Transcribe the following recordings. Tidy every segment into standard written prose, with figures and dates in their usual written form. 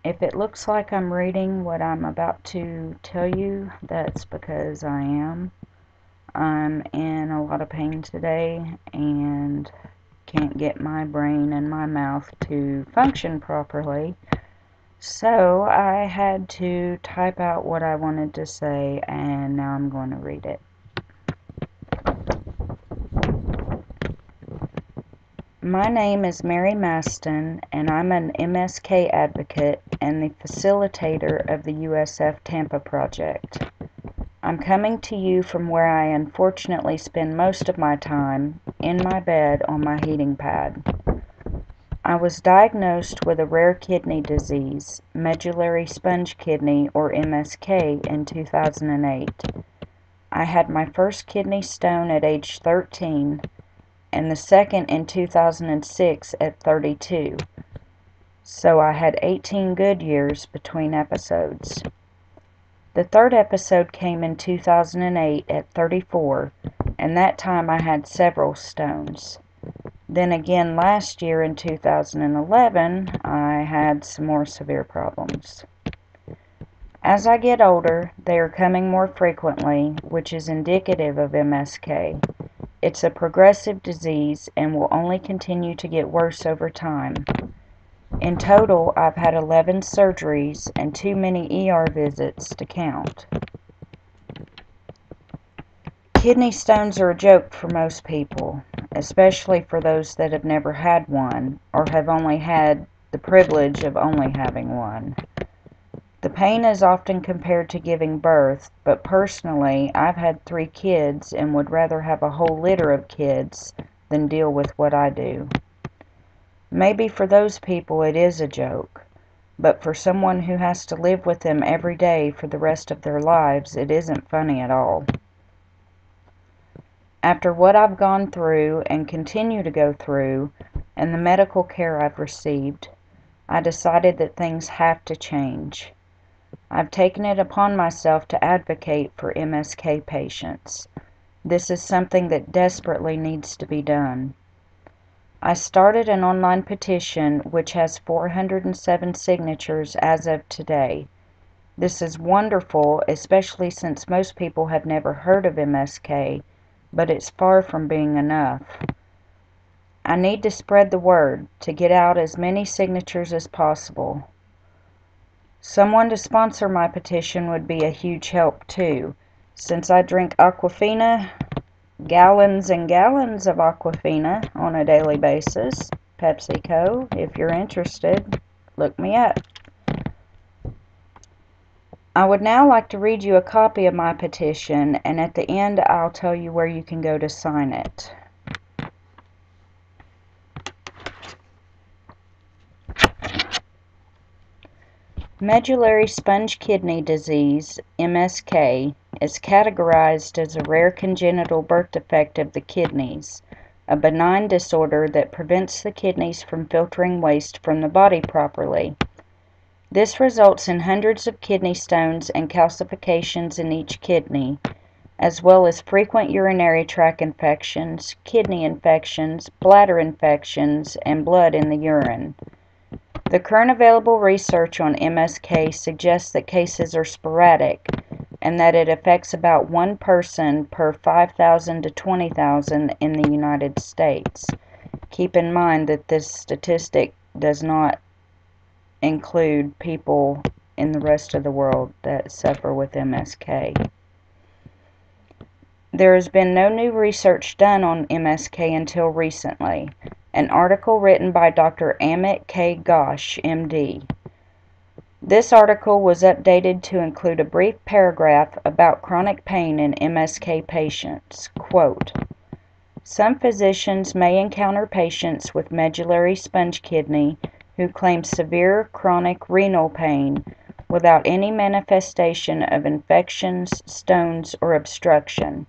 If it looks like I'm reading what I'm about to tell you, that's because I am. I'm in a lot of pain today and can't get my brain and my mouth to function properly. So I had to type out what I wanted to say, and now I'm going to read it. My name is Mary Maston, and I'm an MSK advocate and the facilitator of the USF Tampa Project. I'm coming to you from where I unfortunately spend most of my time, in my bed on my heating pad. I was diagnosed with a rare kidney disease, Medullary Sponge Kidney, or MSK, in 2008. I had my first kidney stone at age 13, and the second in 2006 at 32. So I had 18 good years between episodes. The third episode came in 2008 at 34, and that time I had several stones. Then again last year in 2011, I had some more severe problems. As I get older, they are coming more frequently, which is indicative of MSK. It's a progressive disease and will only continue to get worse over time. In total, I've had 11 surgeries and too many ER visits to count. Kidney stones are a joke for most people, especially for those that have never had one or have only had the privilege of only having one. The pain is often compared to giving birth, but personally, I've had 3 kids and would rather have a whole litter of kids than deal with what I do. Maybe for those people it is a joke, but for someone who has to live with them every day for the rest of their lives, it isn't funny at all. After what I've gone through and continue to go through, and the medical care I've received, I decided that things have to change. I've taken it upon myself to advocate for MSK patients. This is something that desperately needs to be done. I started an online petition which has 407 signatures as of today. This is wonderful, especially since most people have never heard of MSK, but it's far from being enough. I need to spread the word to get out as many signatures as possible. Someone to sponsor my petition would be a huge help too, since I drink Aquafina, gallons and gallons of Aquafina on a daily basis. PepsiCo, if you're interested, look me up. I would now like to read you a copy of my petition, and at the end I'll tell you where you can go to sign it. Medullary Sponge Kidney Disease, MSK, is categorized as a rare congenital birth defect of the kidneys, a benign disorder that prevents the kidneys from filtering waste from the body properly. This results in hundreds of kidney stones and calcifications in each kidney, as well as frequent urinary tract infections, kidney infections, bladder infections, and blood in the urine. The current available research on MSK suggests that cases are sporadic and that it affects about 1 person per 5,000 to 20,000 in the United States. Keep in mind that this statistic does not include people in the rest of the world that suffer with MSK. There has been no new research done on MSK until recently. An article written by Dr. Amit K. Ghosh, MD. This article was updated to include a brief paragraph about chronic pain in MSK patients. Quote, "Some physicians may encounter patients with medullary sponge kidney who claim severe chronic renal pain without any manifestation of infections, stones, or obstruction.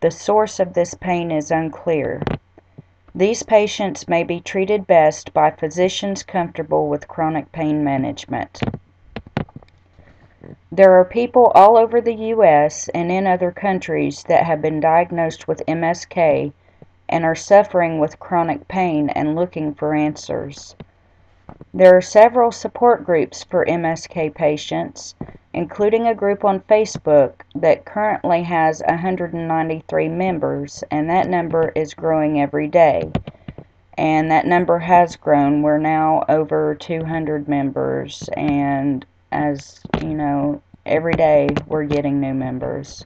The source of this pain is unclear. These patients may be treated best by physicians comfortable with chronic pain management. There are people all over the U.S. and in other countries that have been diagnosed with MSK and are suffering with chronic pain and looking for answers. There are several support groups for MSK patients, including a group on Facebook that currently has 193 members, and that number is growing every day. And that number has grown. We're now over 200 members, and as you know, every day we're getting new members.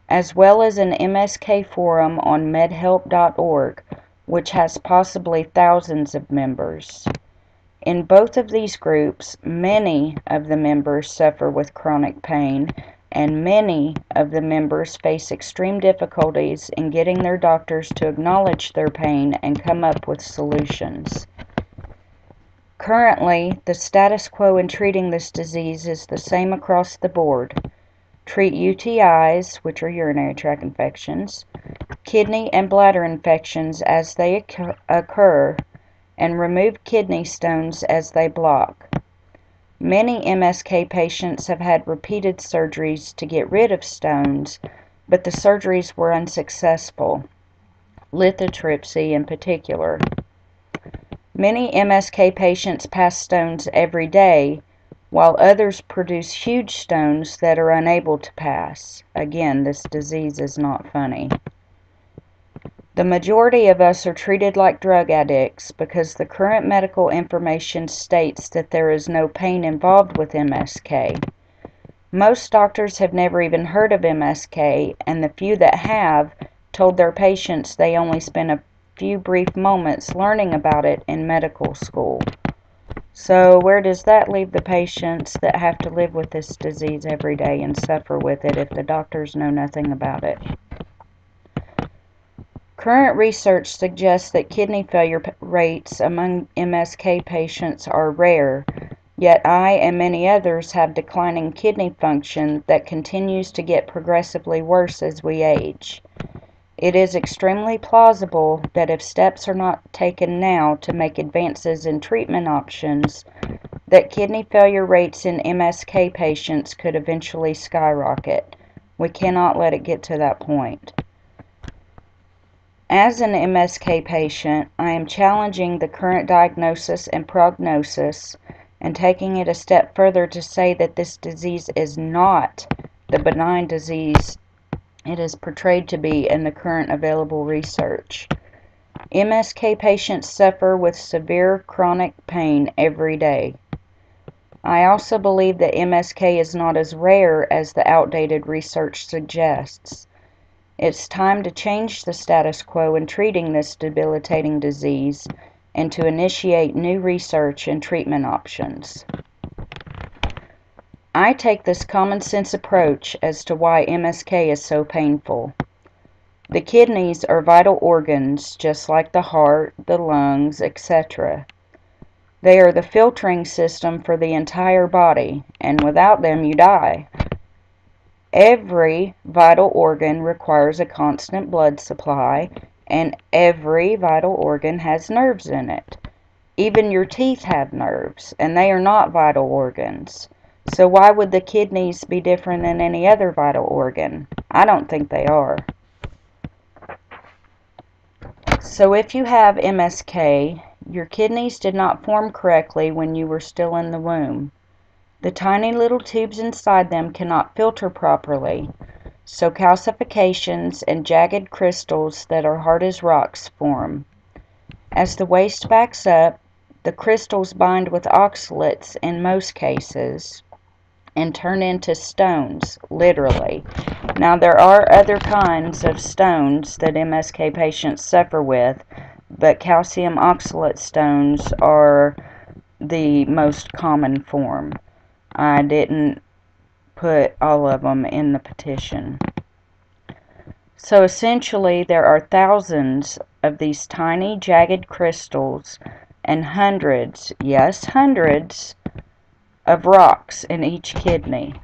As well as an MSK forum on medhelp.org, which has possibly thousands of members. In both of these groups, many of the members suffer with chronic pain, and many of the members face extreme difficulties in getting their doctors to acknowledge their pain and come up with solutions. Currently, the status quo in treating this disease is the same across the board. Treat UTIs, which are urinary tract infections, kidney and bladder infections as they occur, and remove kidney stones as they block. Many MSK patients have had repeated surgeries to get rid of stones, but the surgeries were unsuccessful, lithotripsy in particular. Many MSK patients pass stones every day, while others produce huge stones that are unable to pass. Again, this disease is not funny. The majority of us are treated like drug addicts because the current medical information states that there is no pain involved with MSK. Most doctors have never even heard of MSK, and the few that have told their patients they only spent a few brief moments learning about it in medical school. So where does that leave the patients that have to live with this disease every day and suffer with it if the doctors know nothing about it? Current research suggests that kidney failure rates among MSK patients are rare, yet I and many others have declining kidney function that continues to get progressively worse as we age. It is extremely plausible that if steps are not taken now to make advances in treatment options, that kidney failure rates in MSK patients could eventually skyrocket. We cannot let it get to that point. As an MSK patient, I am challenging the current diagnosis and prognosis and taking it a step further to say that this disease is not the benign disease it is portrayed to be in the current available research. MSK patients suffer with severe chronic pain every day. I also believe that MSK is not as rare as the outdated research suggests. It's time to change the status quo in treating this debilitating disease and to initiate new research and treatment options. I take this common sense approach as to why MSK is so painful. The kidneys are vital organs just like the heart, the lungs, etc. They are the filtering system for the entire body, and without them you die. Every vital organ requires a constant blood supply, and every vital organ has nerves in it. Even your teeth have nerves, and they are not vital organs. So why would the kidneys be different than any other vital organ? I don't think they are. So if you have MSK, your kidneys did not form correctly when you were still in the womb. The tiny little tubes inside them cannot filter properly, so calcifications and jagged crystals that are hard as rocks form. As the waste backs up, the crystals bind with oxalates in most cases and turn into stones, literally. Now there are other kinds of stones that MSK patients suffer with, but calcium oxalate stones are the most common form. I didn't put all of them in the petition. So essentially there are thousands of these tiny jagged crystals and hundreds, yes hundreds, of rocks in each kidney.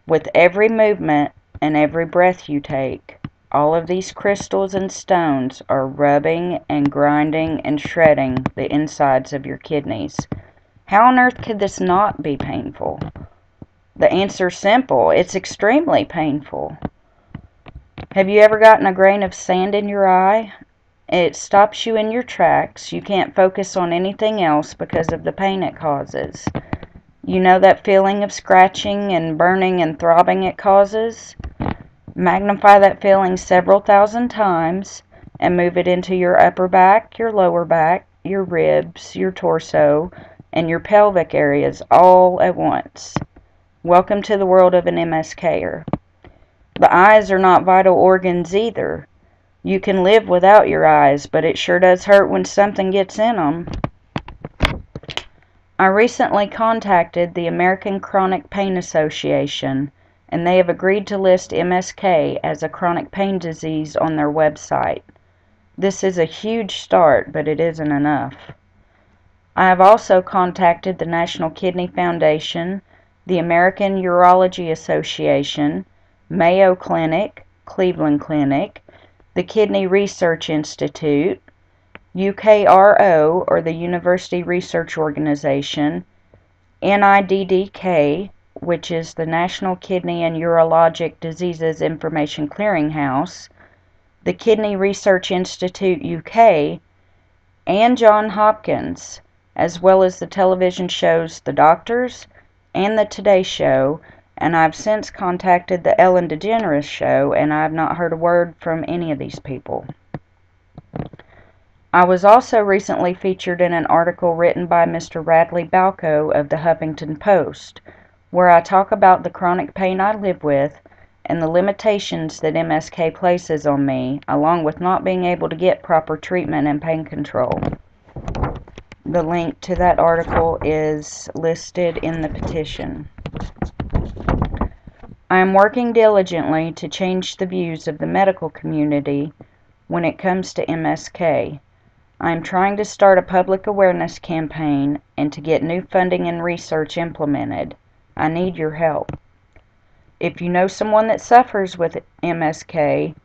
With every movement and every breath you take, all of these crystals and stones are rubbing and grinding and shredding the insides of your kidneys. How on earth could this not be painful? The answer's simple. It's extremely painful. Have you ever gotten a grain of sand in your eye? It stops you in your tracks. You can't focus on anything else because of the pain it causes. You know that feeling of scratching and burning and throbbing it causes? Magnify that feeling several thousand times and move it into your upper back, your lower back, your ribs, your torso, and your pelvic areas all at once. Welcome to the world of an MSKer. The eyes are not vital organs either. You can live without your eyes, but it sure does hurt when something gets in them. I recently contacted the American Chronic Pain Association, and they have agreed to list MSK as a chronic pain disease on their website. This is a huge start, but it isn't enough. I have also contacted the National Kidney Foundation, the American Urology Association, Mayo Clinic, Cleveland Clinic, the Kidney Research Institute, UKRO, or the University Research Organization, NIDDK, which is the National Kidney and Urologic Diseases Information Clearinghouse, the Kidney Research Institute UK, and Johns Hopkins, as well as the television shows The Doctors and The Today Show, and I've since contacted the Ellen DeGeneres Show, and I have not heard a word from any of these people. I was also recently featured in an article written by Mr. Radley Balco of the Huffington Post, where I talk about the chronic pain I live with and the limitations that MSK places on me, along with not being able to get proper treatment and pain control. The link to that article is listed in the petition. I am working diligently to change the views of the medical community when it comes to MSK. I am trying to start a public awareness campaign and to get new funding and research implemented. I need your help. If you know someone that suffers with MSK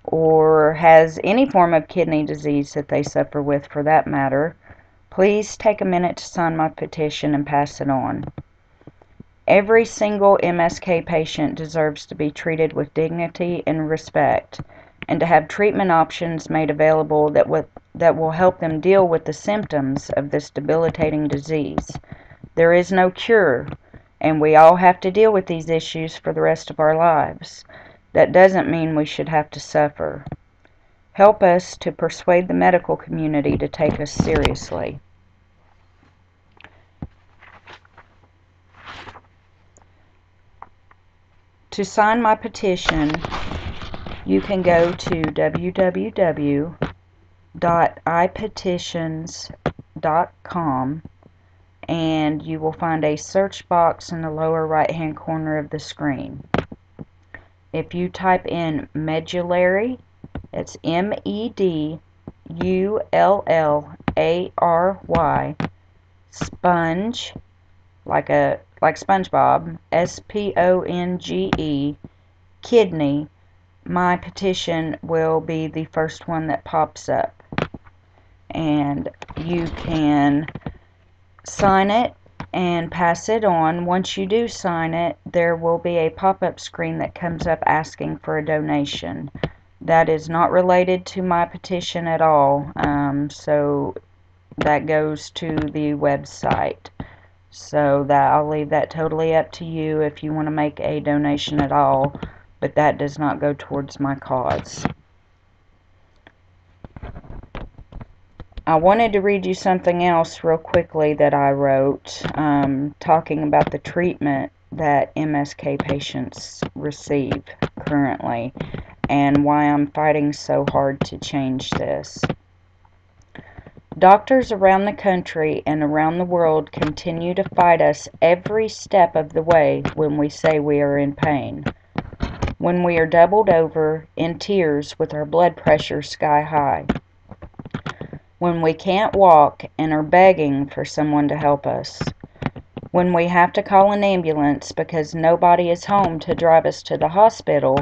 or has any form of kidney disease that they suffer with for that matter, please take a minute to sign my petition and pass it on. Every single MSK patient deserves to be treated with dignity and respect, and to have treatment options made available that will help them deal with the symptoms of this debilitating disease. There is no cure, and we all have to deal with these issues for the rest of our lives. That doesn't mean we should have to suffer. Help us to persuade the medical community to take us seriously. To sign my petition, you can go to www.ipetitions.com, and you will find a search box in the lower right hand corner of the screen. If you type in medullary, it's MEDULLARY, sponge, like SpongeBob, SPONGE, kidney, my petition will be the first one that pops up. And you can sign it and pass it on. Once you do sign it, there will be a pop-up screen that comes up asking for a donation. That is not related to my petition at all, so that goes to the website. So that I'll leave that totally up to you if you want to make a donation at all, but that does not go towards my cause. I wanted to read you something else real quickly that I wrote, talking about the treatment that MSK patients receive currently and why I'm fighting so hard to change this. Doctors around the country and around the world continue to fight us every step of the way when we say we are in pain. When we are doubled over in tears with our blood pressure sky high. When we can't walk and are begging for someone to help us. When we have to call an ambulance because nobody is home to drive us to the hospital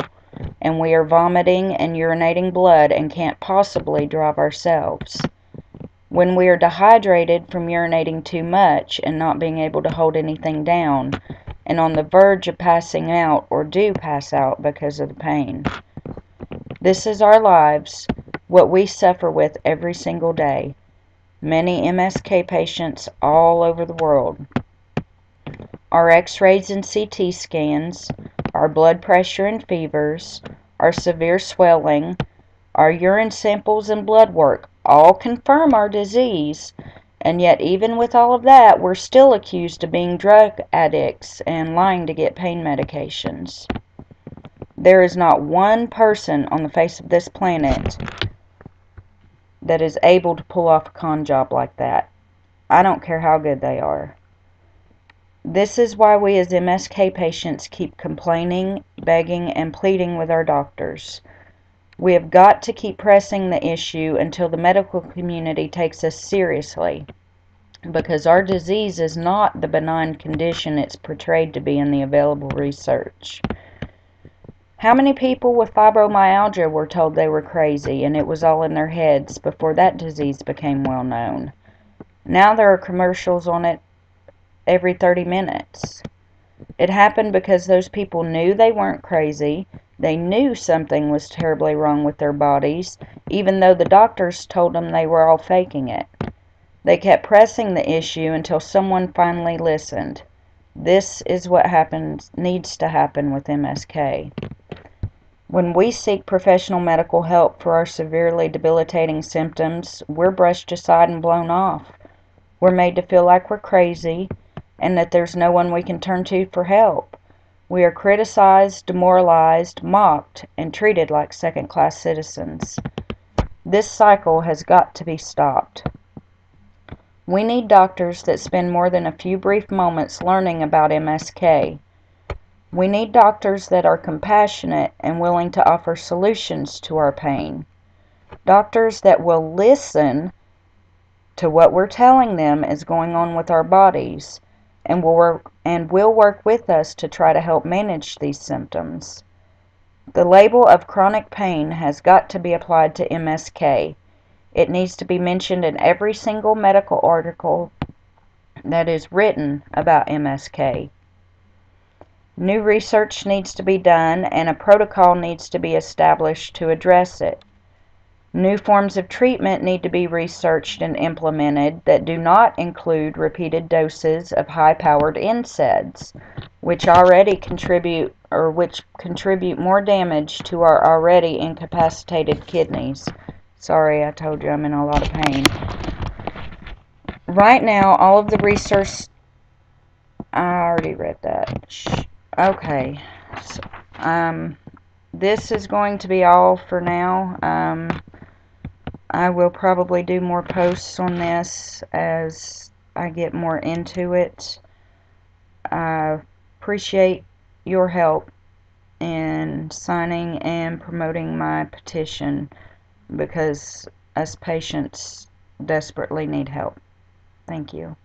and we are vomiting and urinating blood and can't possibly drive ourselves. When we are dehydrated from urinating too much and not being able to hold anything down, and on the verge of passing out or do pass out because of the pain. This is our lives, what we suffer with every single day. Many MSK patients all over the world. Our x-rays and CT scans, our blood pressure and fevers, our severe swelling, our urine samples and blood work all confirm our disease, and yet even with all of that, we're still accused of being drug addicts and lying to get pain medications. There is not one person on the face of this planet that is able to pull off a con job like that. I don't care how good they are. This is why we as MSK patients keep complaining, begging, and pleading with our doctors. We have got to keep pressing the issue until the medical community takes us seriously, because our disease is not the benign condition it's portrayed to be in the available research. How many people with fibromyalgia were told they were crazy and it was all in their heads before that disease became well known? Now there are commercials on it every 30 minutes. It happened because those people knew they weren't crazy. They knew something was terribly wrong with their bodies, even though the doctors told them they were all faking it. They kept pressing the issue until someone finally listened. This is what needs to happen with MSK. When we seek professional medical help for our severely debilitating symptoms, we're brushed aside and blown off. We're made to feel like we're crazy and that there's no one we can turn to for help. We are criticized, demoralized, mocked, and treated like second-class citizens. This cycle has got to be stopped. We need doctors that spend more than a few brief moments learning about MSK. We need doctors that are compassionate and willing to offer solutions to our pain. Doctors that will listen to what we're telling them is going on with our bodies and will work with us to try to help manage these symptoms. The label of chronic pain has got to be applied to MSK. It needs to be mentioned in every single medical article that is written about MSK. New research needs to be done and a protocol needs to be established to address it. New forms of treatment need to be researched and implemented that do not include repeated doses of high-powered NSAIDs, which contribute more damage to our already incapacitated kidneys. Sorry, I told you I'm in a lot of pain. Right now, all of the research... I already read that. Okay. So, this is going to be all for now. I will probably do more posts on this as I get more into it. I appreciate your help in signing and promoting my petition because us patients desperately need help. Thank you.